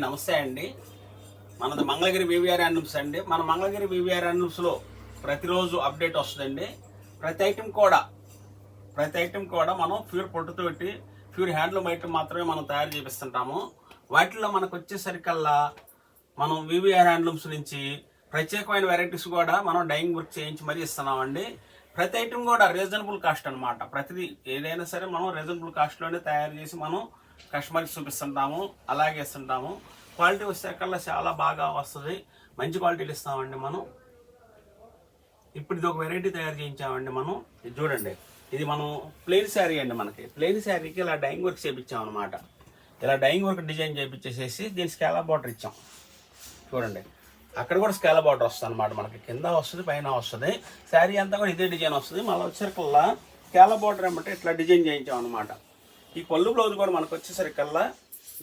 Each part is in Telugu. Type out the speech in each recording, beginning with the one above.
నమస్తే అండి. మనది మంగళగిరి వివిఆర్ హ్యాండ్లూమ్స్ అండి. మన మంగళగిరి వివిఆర్ హ్యాండ్లూమ్స్లో ప్రతిరోజు అప్డేట్ వస్తుందండి. ప్రతి ఐటెం కూడా మనం ప్యూర్ పొట్టుతో పెట్టి ప్యూర్ హ్యాండ్లూమ్ ఐటమ్ మాత్రమే మనం తయారు చేపిస్తుంటాము. వాటిలో మనకు వచ్చేసరికల్లా మనం వివిఆర్ హ్యాండ్లూమ్స్ నుంచి ప్రత్యేకమైన వెరైటీస్ కూడా మనం డైయింగ్ వర్క్ చేయించి మరీ ఇస్తున్నామండి. ప్రతి ఐటెం కూడా రీజనబుల్ కాస్ట్ అనమాట. ప్రతిదీ ఏదైనా సరే మనం రీజనబుల్ కాస్ట్లోనే తయారు చేసి మనం కస్టమర్కి చూపిస్తుంటాము, అలాగే ఇస్తుంటాము. క్వాలిటీ వచ్చేకల్లా చాలా బాగా వస్తుంది, మంచి క్వాలిటీలు ఇస్తామండి. మనం ఇప్పుడు ఇది ఒక వెరైటీ తయారు చేయించామండి. మనం ఇది చూడండి, ఇది మనం ప్లెయిన్ శారీ అండి. మనకి ప్లెయిన్ శారీకి ఇలా డైయింగ్ వర్క్ చేయించాం అనమాట. ఇలా డైయింగ్ వర్క్ డిజైన్ చేయించేసేసి దీని స్కాలప్ బార్డర్ ఇచ్చాం. చూడండి, అక్కడ కూడా స్కాలప్ బార్డర్ వస్తుంది అనమాట. మనకి కింద వస్తుంది, పైన వస్తుంది. శారీ అంతా కూడా ఇదే డిజైన్ వస్తుంది. మళ్ళీ వచ్చేసరికల్లా స్కాలప్ బార్డర్ ఏమంటే ఇట్లా డిజైన్ చేయించాం అనమాట. ఈ పళ్ళు బ్లౌజ్ కూడా మనకు వచ్చేసరికల్లా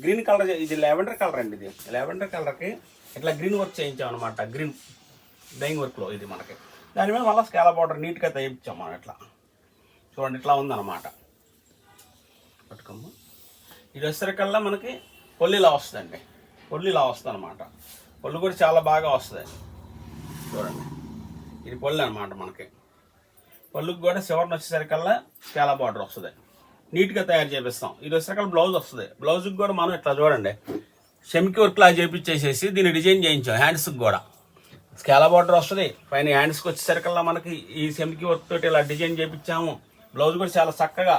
గ్రీన్ కలర్, ఇది లెవెండర్ కలర్ అండి. ఇది లెవెండర్ కలర్కి ఇట్లా గ్రీన్ వర్క్ చేయించాం అనమాట. గ్రీన్ డైయింగ్ వర్క్లో ఇది మనకి. దాని మీద మళ్ళీ స్కాలప్ బార్డర్ నీట్గా తెప్పించాం మనం. ఇట్లా చూడండి, ఇట్లా ఉందన్నమాట. పట్టుకోమ్మ. ఇది వచ్చేసరికల్లా మనకి పొల్లు ఇలా వస్తుందండి. పొల్లు ఇలా వస్తుంది అనమాట. పొల్లు కూడా చాలా బాగా వస్తుంది. చూడండి, ఇది పొల్లు అనమాట. మనకి పళ్ళుకి కూడా చివరిని వచ్చేసరికల్లా స్కాలప్ బార్డర్ వస్తుంది. నీట్గా తయారు చేపిస్తాం. ఇది వచ్చేసరికల్లా బ్లౌజ్ వస్తుంది. బ్లౌజ్కి కూడా మనం ఇట్లా చూడండి, షెమ్కి వర్క్లా చేపించేసేసి దీన్ని డిజైన్ చేయించాం. హ్యాండ్స్కి కూడా స్కాలప్ బార్డర్ వస్తుంది. పైన హ్యాండ్స్కి వచ్చేసరికల్లా మనకి ఈ షెమ్కి వర్క్ తోటి ఇలా డిజైన్ చేయించాము. బ్లౌజ్ కూడా చాలా చక్కగా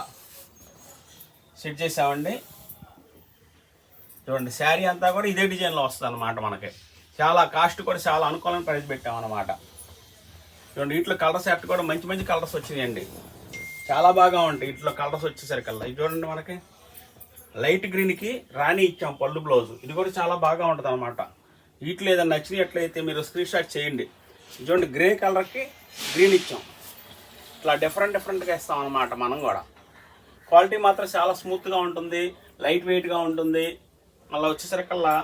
సెట్ చేసామండి. చూడండి, శారీ అంతా కూడా ఇదే డిజైన్లో వస్తుంది అనమాట. మనకి చాలా కాస్ట్ కూడా చాలా అనుకూలంగా ప్రైస్ పెట్టామన్నమాట. చూడండి, వీటిలో కలర్స్ సెట్ కూడా మంచి మంచి కలర్స్ వచ్చినాయండి. చాలా బాగా ఉంటాయి వీటిలో కలర్స్ వచ్చేసరికల్లా. ఇది చూడండి, మనకి లైట్ గ్రీన్కి రాణి ఇచ్చాం పళ్ళు బ్లౌజ్. ఇది కూడా చాలా బాగా ఉంటుంది అనమాట. వీటిలో ఏదైనా నచ్చినట్లయితే మీరు స్క్రీన్ షాట్ చేయండి. చూడండి, గ్రే కలర్కి గ్రీన్ ఇచ్చాం. ఇట్లా డిఫరెంట్గా ఇస్తాం అనమాట. మనం కూడా క్వాలిటీ మాత్రం చాలా స్మూత్గా ఉంటుంది, లైట్ వెయిట్గా ఉంటుంది. మళ్ళీ వచ్చేసరికల్లా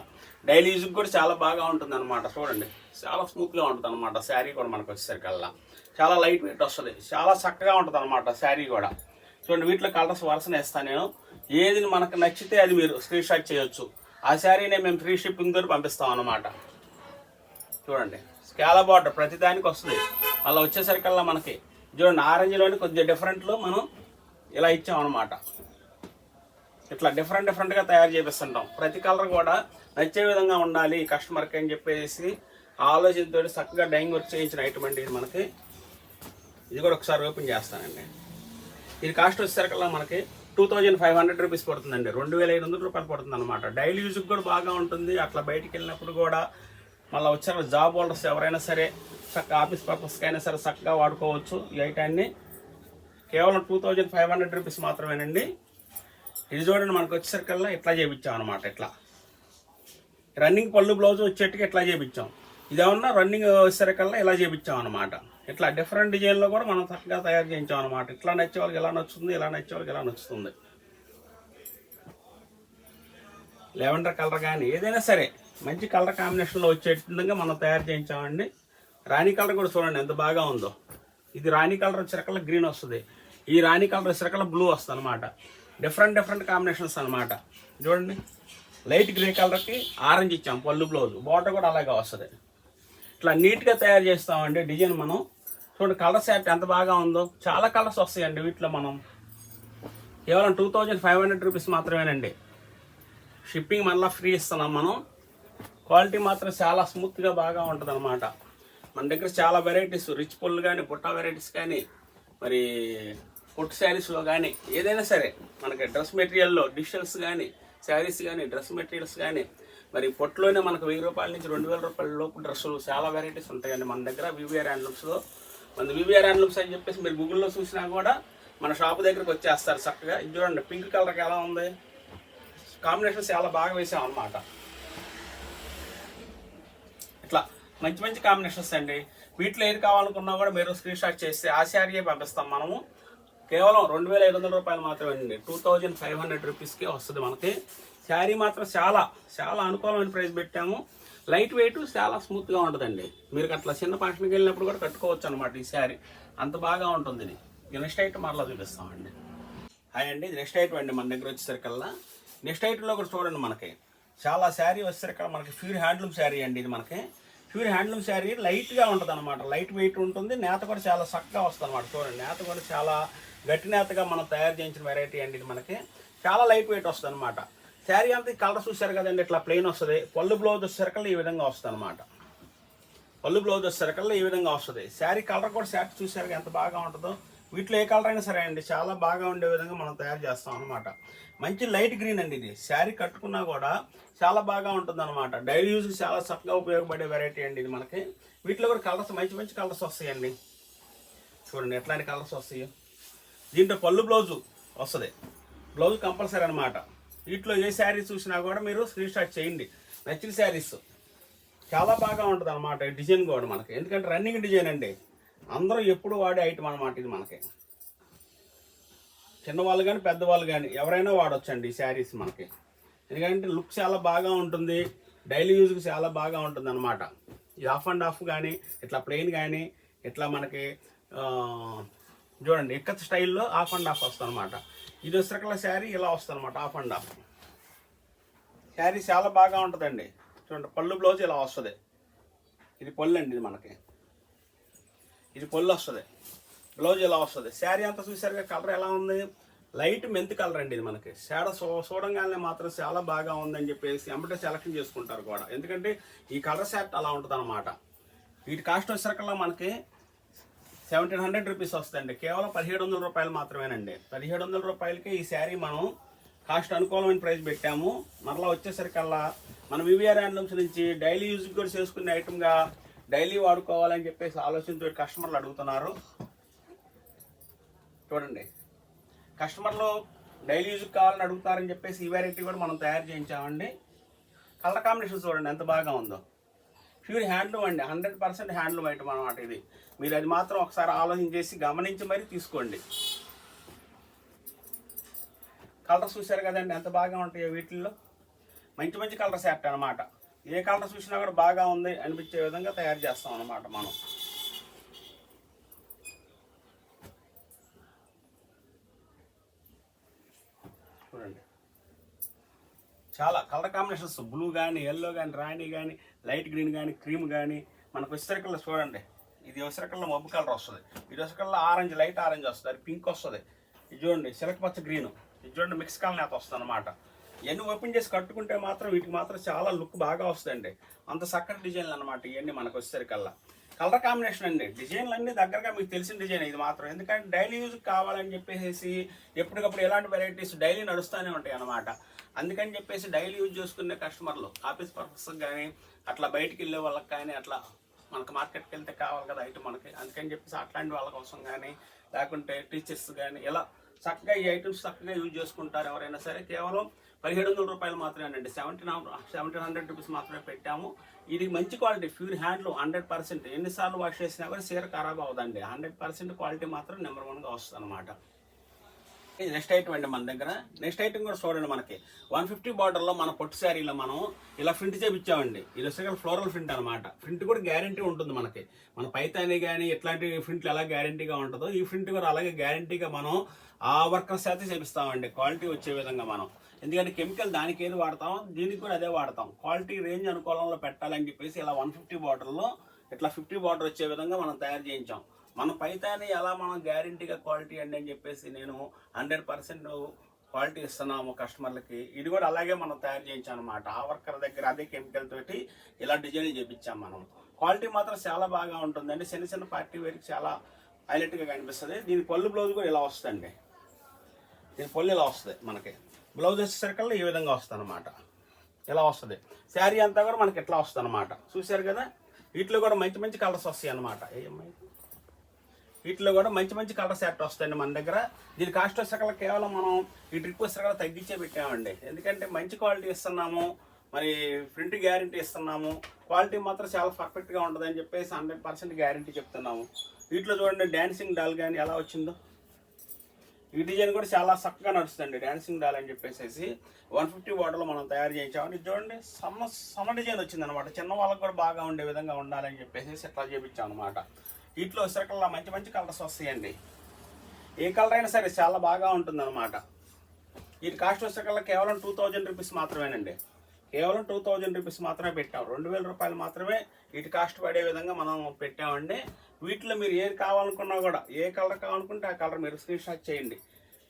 డైలీ యూజ్కి కూడా చాలా బాగా ఉంటుంది అనమాట. చూడండి, చాలా స్మూత్గా ఉంటుంది అనమాట. శారీ కూడా మనకు వచ్చేసరికల్లా చాలా లైట్ వెయిట్ వస్తుంది, చాలా చక్కగా ఉంటుంది అనమాట శారీ కూడా. చూడండి, వీటిలో కలర్స్ వరుసనే ఇస్తాను నేను. ఏది మనకు నచ్చితే అది మీరు స్క్రీన్ షాట్ చేయొచ్చు. ఆ శారీనే మేము ఫ్రీ షిప్పింగ్ తోటి పంపిస్తాం అనమాట. చూడండి, స్కాలప్ బార్డర్ ప్రతిదానికి వస్తుంది. మళ్ళీ వచ్చేసరికల్లా మనకి చూడండి, ఆరెంజ్లోని కొద్దిగా డిఫరెంట్లో మనం ఇలా ఇచ్చాం అనమాట. ఇట్లా డిఫరెంట్గా తయారు చేపిస్తుంటాం. ప్రతి కలర్ కూడా నచ్చే విధంగా ఉండాలి కస్టమర్కి అని చెప్పేసి ఆలోచనతో చక్కగా డైయింగ్ వర్క్ చేయించిన ఐటమ్ అండి ఇది మనకి. ఇది కూడా ఒకసారి ఓపెన్ చేస్తానండి. ఇది కాస్ట్ వచ్చేసరికల్లా మనకి 2500 రూపీస్ పడుతుందండి. 2500 రూపాయలు పడుతుంది అనమాట. డైలీ యూజ్కి కూడా బాగా ఉంటుంది. అట్లా బయటికి వెళ్ళినప్పుడు కూడా మళ్ళీ వచ్చాక జాబ్ హోల్డర్స్ ఎవరైనా సరే చక్కగా ఆఫీస్ పర్పస్కి అయినా సరే చక్కగా వాడుకోవచ్చు. ఈ ఐటాన్ని కేవలం 2500 రూపీస్ మాత్రమేనండి. ఇది చూడండి, మనకు వచ్చేసరికల్లా ఇట్లా చేయించాం అనమాట. ఇట్లా రన్నింగ్ పళ్ళు బ్లౌజ్ వచ్చేట్టుగా ఇట్లా చేయించాం. ఇదేమన్నా రన్నింగ్ వచ్చేసరికల్లా ఇలా చేయించాం అనమాట. ఇట్లా డిఫరెంట్ డిజైన్లో కూడా మనం చక్కగా తయారు చేయించాం అనమాట. ఇట్లా నచ్చే వాళ్ళకి ఎలా నచ్చుతుంది, ఇలా నచ్చే వాళ్ళకి ఎలా నచ్చుతుంది. లెవెండర్ కలర్ కానీ ఏదైనా సరే మంచి కలర్ కాంబినేషన్లో వచ్చే విధంగా మనం తయారు చేయించామండి. రాణి కలర్ కూడా చూడండి ఎంత బాగా ఉందో. ఇది రాణి కలర్ వచ్చేసరికల్లా గ్రీన్ వస్తుంది. ఈ రాణి కలర్ వచ్చేసరికల్లా బ్లూ వస్తుంది అనమాట. డిఫరెంట్ కాంబినేషన్స్ అనమాట. చూడండి, లైట్ గ్రే కలర్కి ఆరెంజ్ ఇచ్చాం పళ్ళు బ్లౌజ్. బార్డర్ కూడా అలాగే వస్తుంది. ఇట్లా నీట్గా తయారు చేస్తామండి డిజైన్ మనం. చూడండి, కలర్ సెట్ ఎంత బాగా ఉందో. చాలా కలర్స్ వస్తాయండి వీటిలో. మనం కేవలం 2500 రూపీస్ మాత్రమేనండి. షిప్పింగ్ మళ్ళీ ఫ్రీ ఇస్తున్నాం మనం. క్వాలిటీ మాత్రం చాలా స్మూత్గా బాగా ఉంటుంది అనమాట. మన దగ్గర చాలా వెరైటీస్, రిచ్ పొల్లు కానీ, బుట్ట వెరైటీస్ కానీ, మరి పొట్టు శారీస్లో కానీ ఏదైనా సరే మనకి డ్రెస్ మెటీరియల్లో డిషల్స్ కానీ, శారీస్ కానీ, డ్రెస్ మెటీరియల్స్ కానీ, మరి పొట్టులోనే మనకు 1000 రూపాయల నుంచి 2000 రూపాయల లోపు డ్రెస్సులు చాలా వెరైటీస్ ఉంటాయండి మన దగ్గర వివిఆర్ హ్యాండ్లూమ్స్లో. మన వివిఆర్ హ్యాండ్లూమ్స్ అని చెప్పేసి మీరు గూగుల్లో చూసినా కూడా మన షాప్ దగ్గరకు వచ్చేస్తారు చక్కగా. ఇది చూడండి, పింక్ కలర్కి ఎలా ఉంది, కాంబినేషన్స్ చాలా బాగా వేసాం అన్నమాట. ఇట్లా మంచి కాంబినేషన్స్ అండి. వీటిలో ఏది కావాలనుకున్నా కూడా మీరు స్క్రీన్ షాట్ చేస్తే ఆ శారీయే పంపిస్తాం మనము. కేవలం 2500 రూపాయలు మాత్రమేనండి. 2500 రూపీస్కే వస్తుంది మనకి. శారీ మాత్రం చాలా అనుకూలమైన ప్రైస్ పెట్టాము. లైట్ వెయిట్, చాలా స్మూత్గా ఉంటుందండి. మీరు అట్లా చిన్న ఫంక్షన్కి వెళ్ళినప్పుడు కూడా కట్టుకోవచ్చు అనమాట. ఈ శారీ అంత బాగా ఉంటుంది. ఇది నెక్స్ట్ ఐటమ్ మరలా చూపిస్తామండి. హాయ్ అండి, ఇది నెక్స్ట్ ఐటమ్ అండి మన దగ్గర వచ్చేసరికల్లా. నెక్స్ట్ ఐటెంలో కూడా చూడండి, మనకి చాలా శారీ వచ్చేసరికి మనకి ప్యూర్ హ్యాండ్లూమ్ శారీ అండి. ఇది మనకి ప్యూర్ హ్యాండ్లూమ్ శారీ లైట్గా ఉంటుంది అనమాట, లైట్ వెయిట్ ఉంటుంది. నేత కూడా చాలా చక్కగా వస్తుంది అనమాట. చూడండి, నేత కూడా చాలా గట్టి నేతగా మనం తయారు చేయించిన వెరైటీ అండి. ఇది మనకి చాలా లైట్ వెయిట్ వస్తుంది అనమాట. శారీ అంతా కలర్ చూసారు కదండి, ఇట్లా ప్లెయిన్ వస్తుంది. పళ్ళు బ్లౌజ్ వచ్చేసరికి ఈ విధంగా వస్తుంది అనమాట. పళ్ళు బ్లౌజ్ వచ్చేసరికి ఈ విధంగా వస్తుంది. శారీ కలర్ కూడా శారీ చూసారు ఎంత బాగా ఉంటుందో. వీటిలో ఏ కలర్ అయినా సరే అండి చాలా బాగా ఉండే విధంగా మనం తయారు చేస్తాం అనమాట. మంచి లైట్ గ్రీన్ అండి. ఇది శారీ కట్టుకున్నా కూడా చాలా బాగా ఉంటుంది అనమాట. డైలీ యూజ్ చాలా చక్కగా ఉపయోగపడే వెరైటీ అండి ఇది మనకి. వీటిలో కూడా కలర్స్ మంచి మంచి కలర్స్ వస్తాయండి. చూడండి ఎట్లాంటి కలర్స్ వస్తాయి. దీంట్లో పళ్ళు బ్లౌజు వస్తుంది, బ్లౌజ్ కంపల్సరీ అనమాట. వీటిలో ఏ శారీ చూసినా కూడా మీరు స్క్రీన్ షాట్ చేయండి. నచ్చిన శారీస్ చాలా బాగా ఉంటుంది అనమాట. డిజైన్ కూడా మనకి ఎందుకంటే రన్నింగ్ డిజైన్ అండి, అందరూ ఎప్పుడు వాడే ఐటమ్ అనమాట. ఇది మనకి చిన్నవాళ్ళు కానీ పెద్దవాళ్ళు కానీ ఎవరైనా వాడొచ్చండి ఈ శారీస్ మనకి. ఎందుకంటే లుక్ చాలా బాగా ఉంటుంది, డైలీ యూజ్కి చాలా బాగా ఉంటుంది అనమాట. ఇది హాఫ్ అండ్ హాఫ్ కానీ ఇట్లా ప్లెయిన్ కానీ ఇట్లా మనకి చూడండి ఇక్కత్ స్టైల్లో హాఫ్ అండ్ హాఫ్ వస్తుంది అనమాట. ఇది వచ్చేసరికి శారీ ఇలా వస్తుంది అనమాట, హాఫ్ అండ్ హాఫ్ శారీ చాలా బాగా ఉంటుందండి. చూడండి పళ్ళు బ్లౌజ్ ఇలా వస్తుంది. ఇది పళ్ళు అండి, ఇది మనకి ఇది పళ్ళు వస్తుంది, బ్లౌజ్ ఇలా వస్తుంది. శారీ అంతా చూసారుగా కలర్ ఎలా ఉంది, లైట్ మెంత్ కలర్ అండి. ఇది మనకి చూడంగానే మాత్రం చాలా బాగా ఉందని చెప్పేసి ఎంబటే సెలెక్షన్ చేసుకుంటారు కూడా, ఎందుకంటే ఈ కలర్ సెట్ అలా ఉంటుంది అనమాట. వీటి కాస్ట్ వచ్చేసరికల్లా మనకి 1700 రూపీస్ వస్తుందండి. కేవలం 1700 రూపాయలు మాత్రమేనండి. 1700 రూపాయలకి ఈ శారీ మనం కాస్ట్ అనుకూలమైన ప్రైస్ పెట్టాము. మరలా వచ్చేసరికల్లా మన వివిఆర్ హ్యాండ్లూమ్స్ నుంచి డైలీ యూజ్ కూడా చేసుకునే ఐటమ్గా డైలీ వాడుకోవాలని చెప్పేసి ఆలోచనతో కస్టమర్లు అడుగుతున్నారు. చూడండి కస్టమర్లు డైలీ యూజ్కి కావాలని అడుగుతారని చెప్పేసి ఈ వెరైటీ కూడా మనం తయారు చేయించామండి. కలర్ కాంబినేషన్ చూడండి ఎంత బాగా ఉందో. ప్యూర్ హ్యాండ్లూమ్ అండి, 100% హ్యాండ్లూమ్ ఐటమ్ అనమాట ఇది. మీరు అది మాత్రం ఒకసారి ఆలోచన చేసి గమనించి మరీ తీసుకోండి. కలర్స్ చూసారు కదండి ఎంత బాగా ఉంటాయో. వీటిల్లో మంచి మంచి కలర్ సెట్ అనమాట. ఏ కలర్ చూసినా కూడా బాగా ఉంది అనిపించే విధంగా తయారు చేస్తాం అనమాట మనం. చూడండి చాలా కలర్ కాంబినేషన్స్, బ్లూ కానీ ఎల్లో కానీ రాణి కానీ లైట్ గ్రీన్ కానీ క్రీమ్ కానీ మనకు వచ్చేసరికల్లా చూడండి. ఇది వచ్చేసరికల్లా మబ్బు కలర్ వస్తుంది, ఇది వచ్చేసరికల్లా ఆరెంజ్ లైట్ ఆరెంజ్ వస్తుంది, అది పింక్ వస్తుంది. ఇది చూడండి సిలక పచ్చ గ్రీన్, ఇది చూడండి మిక్స్ కలర్ నేత వస్తుంది అనమాట. ఇవన్నీ ఓపెన్ చేసి కట్టుకుంటే మాత్రం వీటికి మాత్రం చాలా లుక్ బాగా వస్తుందండి. అంత చక్కటి డిజైన్లు అనమాట ఇవన్నీ మనకు వచ్చేసరికల్లా. కలర్ కాంబినేషన్ అండి, డిజైన్లు అన్నీ దగ్గరగా మీకు తెలిసిన డిజైన్ ఇది మాత్రం. ఎందుకంటే డైలీ యూజ్ కావాలని చెప్పేసి ఎప్పటికప్పుడు ఎలాంటి వెరైటీస్ డైలీ నడుస్తూనే ఉంటాయి అనమాట. అందుకని చెప్పేసి డైలీ యూజ్ చేసుకునే కస్టమర్లు ఆఫీస్ పర్పస్కి కానీ అట్లా బయటికి వెళ్ళే వాళ్ళకి కానీ అట్లా మనకు మార్కెట్కి వెళ్తే కావాలి కదా ఐటమ్ మనకి. అందుకని చెప్పేసి అట్లాంటి వాళ్ళ కోసం కానీ లేకుంటే టీచర్స్ కానీ ఇలా చక్కగా ఈ ఐటమ్స్ చక్కగా యూజ్ చేసుకుంటారు ఎవరైనా సరే. కేవలం 1700 రూపాయలు మాత్రమేనండి, 1700 రూపీస్ మాత్రమే పెట్టాము. ఇది మంచి క్వాలిటీ ప్యూర్ హ్యాండ్లూమ్ 100%. ఎన్నిసార్లు వాష్ చేసినా కూడా చీర ఖరాబ్ అవ్వదండి. 100% క్వాలిటీ మాత్రం నెంబర్ 1గా వస్తుంది అనమాట. ఇది నెక్స్ట్ ఐటమ్ అండి మన దగ్గర. నెక్స్ట్ ఐటమ్ కూడా చూడండి, మనకి 150 బార్డర్లో మన పొట్టు శారీలో మనం ఇలా ప్రింట్ చేయించామండి. ఇది వచ్చే ఫ్లోరల్ ప్రింట్ అనమాట. ప్రింట్ కూడా గ్యారంటీ ఉంటుంది మనకి. మన పైతాని కానీ ఇట్లాంటి ప్రింట్లు ఎలా గ్యారంటీగా ఉంటుందో ఈ ప్రింట్ కూడా అలాగే గ్యారంటీగా మనం ఆ వర్కర్స్ అయితే చేపిస్తామండి, క్వాలిటీ వచ్చే విధంగా మనం. ఎందుకంటే కెమికల్ దానికి ఏది వాడతామో దీనికి కూడా అదే వాడతాం. క్వాలిటీ రేంజ్ అనుకూలంలో పెట్టాలని చెప్పేసి ఇలా 150 బార్డర్లో ఇట్లా 50 బార్డర్ వచ్చే విధంగా మనం తయారు చేయించాం. మన పైతాని ఎలా మనం గ్యారంటీగా క్వాలిటీ అండి అని చెప్పేసి నేను 100% క్వాలిటీ ఇస్తున్నాము కస్టమర్లకి. ఇది కూడా అలాగే మనం తయారు చేయించాం అనమాట. ఆ వర్కర్ దగ్గర అదే కెమికల్ తోటి ఇలా డిజైన్ చేయించాం మనం. క్వాలిటీ మాత్రం చాలా బాగా ఉంటుందండి. చిన్న చిన్న పార్టీ వేర్కి చాలా హైలైట్గా కనిపిస్తుంది. దీని పళ్ళు బ్లౌజ్ కూడా ఇలా వస్తుందండి. దీని పళ్ళు ఇలా వస్తుంది మనకి. బ్లౌజ్ వచ్చేసరికల్లా ఈ విధంగా వస్తుంది అనమాట, ఇలా వస్తుంది. శారీ అంతా కూడా మనకి ఇట్లా వస్తుంది అనమాట. చూశారు కదా, వీటిలో కూడా మంచి మంచి కలర్స్ వస్తాయి అనమాట. వీటిలో కూడా మంచి మంచి కలర్ సెట్ వస్తాయండి మన దగ్గర. దీని కాస్ట్ వచ్చేసరికల్లా కేవలం మనం ఈ ట్రిప్ వచ్చేసరికల్లా తగ్గించే పెట్టామండి. ఎందుకంటే మంచి క్వాలిటీ ఇస్తున్నాము, మరి ప్రింట్ గ్యారంటీ ఇస్తున్నాము. క్వాలిటీ మాత్రం చాలా పర్ఫెక్ట్గా ఉంటుందని చెప్పేసి 100% గ్యారంటీ చెప్తున్నాము. వీటిలో చూడండి డాన్సింగ్ డాల్ కానీ ఎలా వచ్చిందో. ఈ డిజైన్ కూడా చాలా చక్కగా నడుస్తుంది, డాన్సింగ్ డాల్ అని చెప్పేసి 150 బార్డర్లో మనం తయారు చేయించామని. చూడండి సమ డిజైన్ వచ్చింది అనమాట. చిన్న వాళ్ళకి కూడా బాగా ఉండే విధంగా ఉండాలని చెప్పేసి ఇట్లా చేయించాం అనమాట. వీటిలో వచ్చేసరికల్లా మంచి మంచి కలర్స్ వస్తాయండి. ఏ కలర్ అయినా సరే చాలా బాగా ఉంటుంది అనమాట. వీటి కాస్ట్ వచ్చేసరికల్లా కేవలం 2000 రూపీస్ మాత్రమేనండి. కేవలం 2000 రూపీస్ మాత్రమే పెట్టాం. 2000 రూపాయలు మాత్రమే వీటి కాస్ట్ పడే విధంగా మనం పెట్టామండి. వీటిలో మీరు ఏది కావాలనుకున్నా కూడా, ఏ కలర్ కావాలనుకుంటే ఆ కలర్ మీరు స్క్రీన్ షాట్ చేయండి.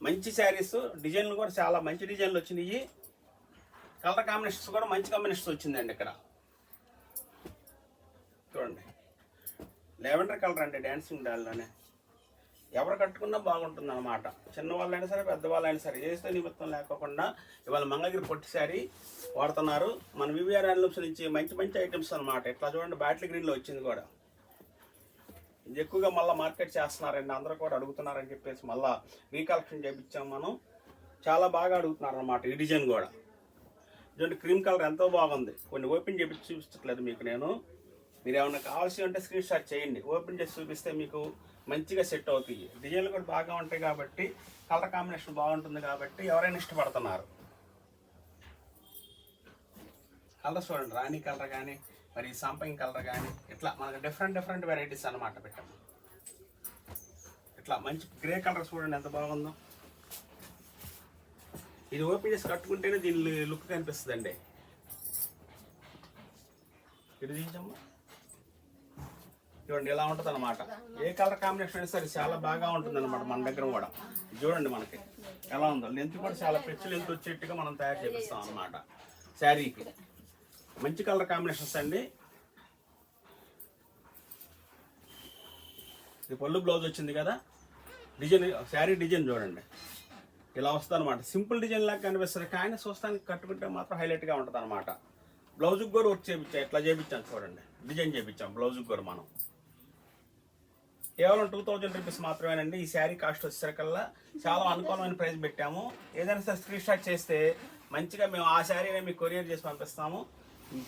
మంచి శారీస్, డిజైన్లు కూడా చాలా మంచి డిజైన్లు వచ్చినాయి. కలర్ కాంబినేషన్స్ కూడా మంచి కాంబినేషన్స్ వచ్చిందండి. ఇక్కడ చూడండి, లెవెండర్ కలర్ అంటే డాన్సింగ్ డాల్లోనే ఎవరు కట్టుకున్నా బాగుంటుంది అనమాట. చిన్నవాళ్ళైనా సరే, పెద్దవాళ్ళైనా సరే, చేస్తే నిమిత్తం లేకోకుండా ఇవాళ మంగళగిరి పొట్టి శారీ వాడుతున్నారు. మన వివిఆర్ హ్యాండ్లూమ్స్ నుంచి మంచి మంచి ఐటమ్స్ అనమాట. ఇట్లా చూడండి, బాటిల్ గ్రీన్లో వచ్చింది కూడా. ఇది ఎక్కువగా మళ్ళీ మార్కెట్ చేస్తున్నారండి, అందరూ కూడా అడుగుతున్నారని చెప్పేసి మళ్ళీ రీకలెక్షన్ చేయించాం మనం. చాలా బాగా అడుగుతున్నారు అనమాట ఈ డిజైన్ కూడా. చూడండి, క్రీమ్ కలర్ ఎంతో బాగుంది. కొన్ని ఓపెన్ చేపించి చూపించట్లేదు మీకు నేను. మీరు ఏమైనా కావాల్సి ఉంటే స్క్రీన్ షాట్ చేయండి, ఓపెన్ చేసి చూపిస్తే మీకు మంచిగా సెట్ అవుతాయి. డిజైన్లు కూడా బాగా ఉంటాయి కాబట్టి, కలర్ కాంబినేషన్ బాగుంటుంది కాబట్టి ఎవరైనా ఇష్టపడుతున్నారు. కలర్స్ చూడండి, రాణి కలర్ కానీ, మరి సంపంగి కలర్ కానీ, ఇట్లా మనకు డిఫరెంట్ వెరైటీస్ అన్నమాట పెట్టాము. ఇట్లా మంచి గ్రే కలర్ చూడండి ఎంత బాగుందో. ఇది ఓపెన్ చేసి కట్టుకుంటేనే దీని లుక్ కనిపిస్తుందండి. ఇది తీసమ్మా, చూడండి ఇలా ఉంటుంది అనమాట. ఏ కలర్ కాంబినేషన్ అయినా సరే చాలా బాగా ఉంటుంది అనమాట. మన దగ్గర కూడా చూడండి మనకి ఎలా ఉందో. లెంత్ కూడా చాలా పెచ్చు లెంత్ వచ్చేట్టుగా మనం తయారు చేపిస్తాం అనమాట శారీకి. మంచి కలర్ కాంబినేషన్స్ అండి. ఇది పళ్ళు బ్లౌజ్ వచ్చింది కదా. డిజైన్, శారీ డిజైన్ చూడండి ఇలా వస్తుంది అనమాట. సింపుల్ డిజైన్ లాగా కనిపిస్తుంది కానీ చూస్తానికి కట్టుకుంటే మాత్రం హైలైట్గా ఉంటుంది అనమాట. బ్లౌజ్కి కూడా వర్క్ చేయించాం, ఇట్లా చేయించాం చూడండి, డిజైన్ చేయించాం బ్లౌజ్కి కూడా మనం. కేవలం 2000 రూపీస్ మాత్రమేనండి. ఈ శారీ కాస్ట్ వచ్చేసరికల్లా చాలా అనుకూలమైన ప్రైస్ పెట్టాము. ఏదైనా సరే స్క్రీన్ షాట్ చేస్తే మంచిగా మేము ఆ శారీనే మీకు కొరియర్ చేసి పంపిస్తాము.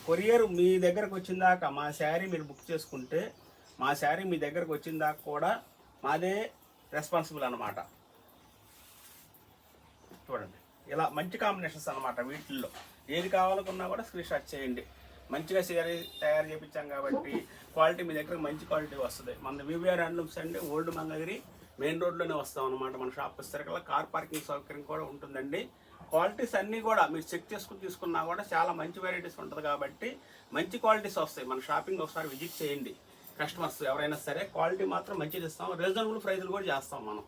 కొరియర్ మీ దగ్గరకు వచ్చిన దాకా, మా శారీ మీరు బుక్ చేసుకుంటే మా శారీ మీ దగ్గరకు వచ్చిన దాకా కూడా మాదే రెస్పాన్సిబుల్ అనమాట. చూడండి ఇలా మంచి కాంబినేషన్స్ అనమాట. వీటిల్లో ఏది కావాలనుకున్నా కూడా స్క్రీన్ షాట్ చేయండి. మంచిగా శారీ తయారు చేయించాం కాబట్టి క్వాలిటీ మీ దగ్గర మంచి క్వాలిటీ వస్తుంది. మన వివిఆర్ హ్యాండ్లూమ్స్ అండి, ఓల్డ్ మంగళగిరి మెయిన్ రోడ్లోనే వస్తాం అనమాట. మన షాప్ వచ్చేసరికల్లా కార్ పార్కింగ్ సౌకర్యం కూడా ఉంటుందండి. క్వాలిటీస్ అన్నీ కూడా మీరు చెక్ చేసుకుని తీసుకున్నా కూడా చాలా మంచి వెరైటీస్ ఉంటుంది కాబట్టి మంచి క్వాలిటీస్ వస్తాయి. మన షాపింగ్ ఒకసారి విజిట్ చేయండి. కస్టమర్స్ ఎవరైనా సరే క్వాలిటీ మాత్రం మంచిది ఇస్తాం. రీజనబుల్ ప్రైజులు కూడా చేస్తాం మనం.